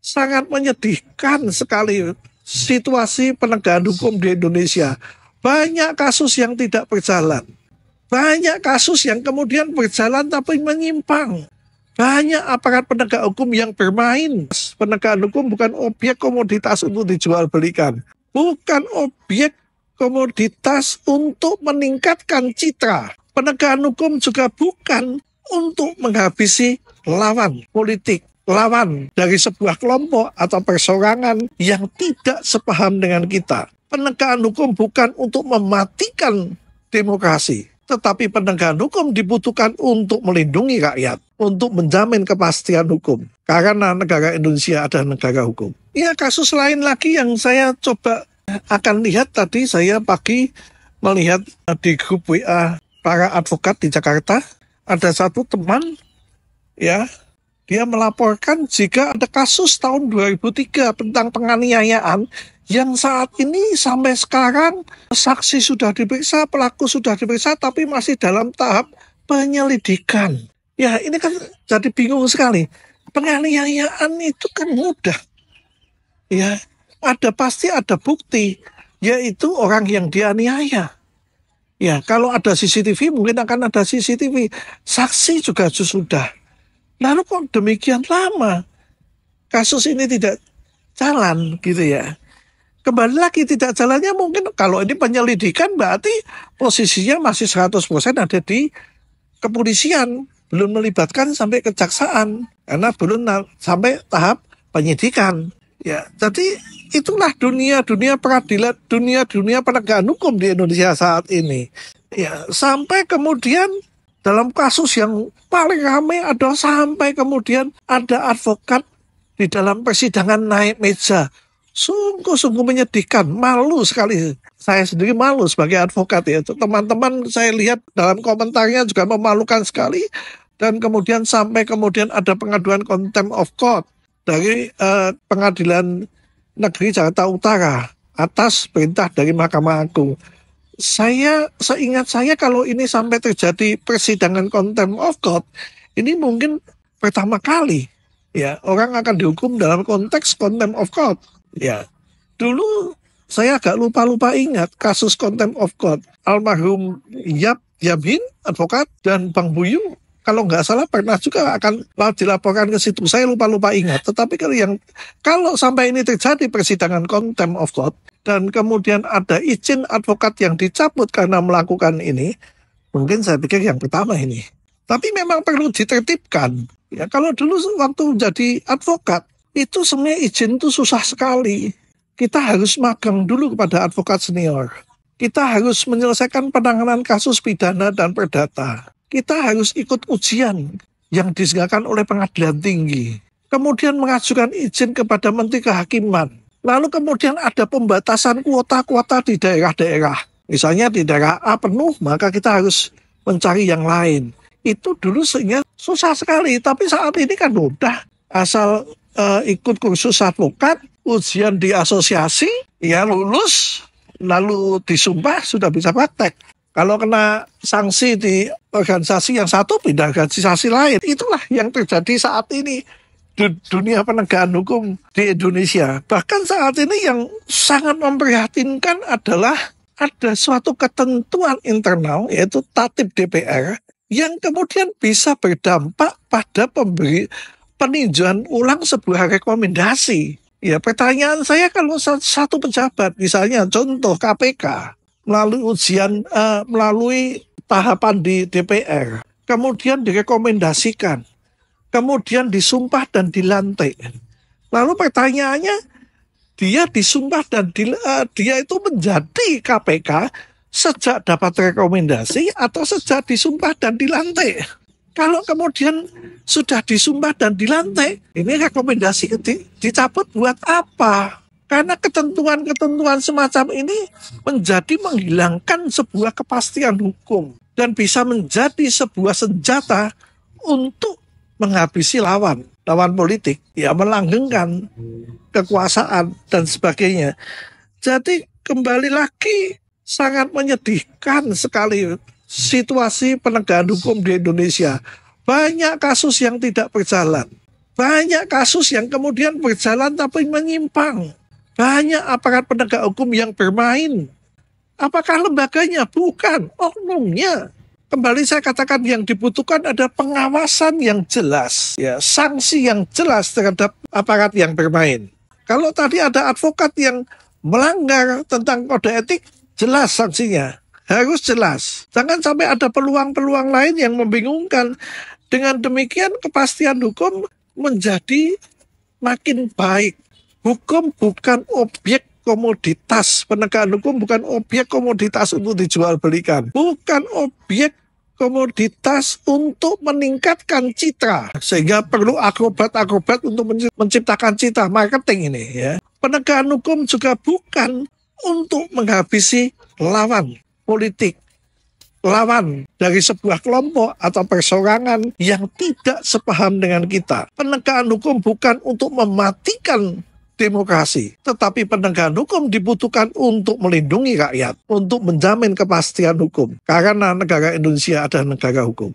Sangat menyedihkan sekali situasi penegakan hukum di Indonesia. Banyak kasus yang tidak berjalan. Banyak kasus yang kemudian berjalan tapi menyimpang. Banyak aparat penegak hukum yang bermain. Penegakan hukum bukan objek komoditas untuk dijual belikan. Bukan objek komoditas untuk meningkatkan citra. Penegakan hukum juga bukan untuk menghabisi lawan politik, lawan dari sebuah kelompok atau perseorangan yang tidak sepaham dengan kita. Penegakan hukum bukan untuk mematikan demokrasi, tetapi penegakan hukum dibutuhkan untuk melindungi rakyat, untuk menjamin kepastian hukum. Karena negara Indonesia adalah negara hukum. Ya, kasus lain lagi yang saya coba akan lihat tadi, saya pagi melihat di grup WA para advokat di Jakarta, ada satu teman, ya, dia melaporkan jika ada kasus tahun 2003 tentang penganiayaan yang saat ini sampai sekarang saksi sudah diperiksa, pelaku sudah diperiksa, tapi masih dalam tahap penyelidikan. Ya, ini kan jadi bingung sekali. Penganiayaan itu kan mudah. Ya, pasti ada bukti, yaitu orang yang dianiaya. Ya, kalau ada CCTV mungkin akan ada CCTV. Saksi juga sudah. Lalu kok demikian lama kasus ini tidak jalan gitu ya. Kembali lagi tidak jalannya mungkin kalau ini penyelidikan berarti posisinya masih 100% ada di kepolisian. Belum melibatkan sampai kejaksaan. Karena belum sampai tahap penyidikan. Ya, jadi itulah dunia peradilan, dunia penegakan hukum di Indonesia saat ini. Ya, sampai kemudian dalam kasus yang paling ramai ada sampai kemudian ada advokat di dalam persidangan naik meja. Sungguh menyedihkan, malu sekali. Saya sendiri malu sebagai advokat ya. Teman-teman saya lihat dalam komentarnya juga memalukan sekali. Dan kemudian sampai kemudian ada pengaduan contempt of court dari Pengadilan Negeri Jakarta Utara atas perintah dari Mahkamah Agung. Seingat saya kalau ini sampai terjadi persidangan contempt of court, ini mungkin pertama kali ya orang akan dihukum dalam konteks contempt of court. Ya, dulu saya agak lupa ingat kasus contempt of court. Almarhum Yabhin, advokat, dan Bang Buyung kalau nggak salah pernah juga akan dilaporkan ke situ. Saya lupa ingat. Tetapi kalau sampai ini terjadi persidangan contempt of court dan kemudian ada izin advokat yang dicabut karena melakukan ini, mungkin saya pikir yang pertama ini. Tapi memang perlu ditertibkan. Ya, kalau dulu waktu jadi advokat itu sebenarnya izin itu susah sekali. Kita harus magang dulu kepada advokat senior. Kita harus menyelesaikan penanganan kasus pidana dan perdata. Kita harus ikut ujian yang disediakan oleh pengadilan tinggi. Kemudian mengajukan izin kepada Menteri Kehakiman. Lalu kemudian ada pembatasan kuota-kuota di daerah-daerah. Misalnya di daerah A penuh, maka kita harus mencari yang lain. Itu dulu sehingga susah sekali. Tapi saat ini kan mudah. Asal ikut kursus advokat, ujian di asosiasi, ya lulus, lalu disumpah, sudah bisa praktek. Kalau kena sanksi di organisasi yang satu, pindah organisasi lain. Itulah yang terjadi saat ini di dunia penegakan hukum di Indonesia. Bahkan saat ini yang sangat memprihatinkan adalah ada suatu ketentuan internal, yaitu tatib DPR, yang kemudian bisa berdampak pada peninjauan ulang sebuah rekomendasi. Ya, pertanyaan saya kalau satu pejabat, misalnya contoh KPK, melalui tahapan di DPR, kemudian direkomendasikan, kemudian disumpah dan dilantik. Lalu pertanyaannya, dia disumpah dan dia itu menjadi KPK sejak dapat rekomendasi atau sejak disumpah dan dilantik? Kalau kemudian sudah disumpah dan dilantik, ini rekomendasi dicabut buat apa? Karena ketentuan-ketentuan semacam ini menjadi menghilangkan sebuah kepastian hukum dan bisa menjadi sebuah senjata untuk menghabisi lawan politik, ya melanggengkan kekuasaan dan sebagainya. Jadi kembali lagi sangat menyedihkan sekali situasi penegakan hukum di Indonesia. Banyak kasus yang tidak berjalan. Banyak kasus yang kemudian berjalan tapi menyimpang. Banyak aparat penegak hukum yang bermain. Apakah lembaganya? Bukan, oknumnya. Kembali saya katakan yang dibutuhkan ada pengawasan yang jelas, ya, sanksi yang jelas terhadap aparat yang bermain. Kalau tadi ada advokat yang melanggar tentang kode etik, jelas sanksinya, harus jelas. Jangan sampai ada peluang-peluang lain yang membingungkan. Dengan demikian kepastian hukum menjadi makin baik. Hukum bukan objek komoditas, penegakan hukum bukan objek komoditas untuk dijual belikan, bukan objek komoditas untuk meningkatkan citra, sehingga perlu akrobat-akrobat untuk menciptakan citra marketing ini, ya. Penegakan hukum juga bukan untuk menghabisi lawan politik, lawan dari sebuah kelompok atau perseorangan yang tidak sepaham dengan kita. Penegakan hukum bukan untuk mematikan demokrasi, tetapi penegakan hukum dibutuhkan untuk melindungi rakyat, untuk menjamin kepastian hukum, karena negara Indonesia adalah negara hukum.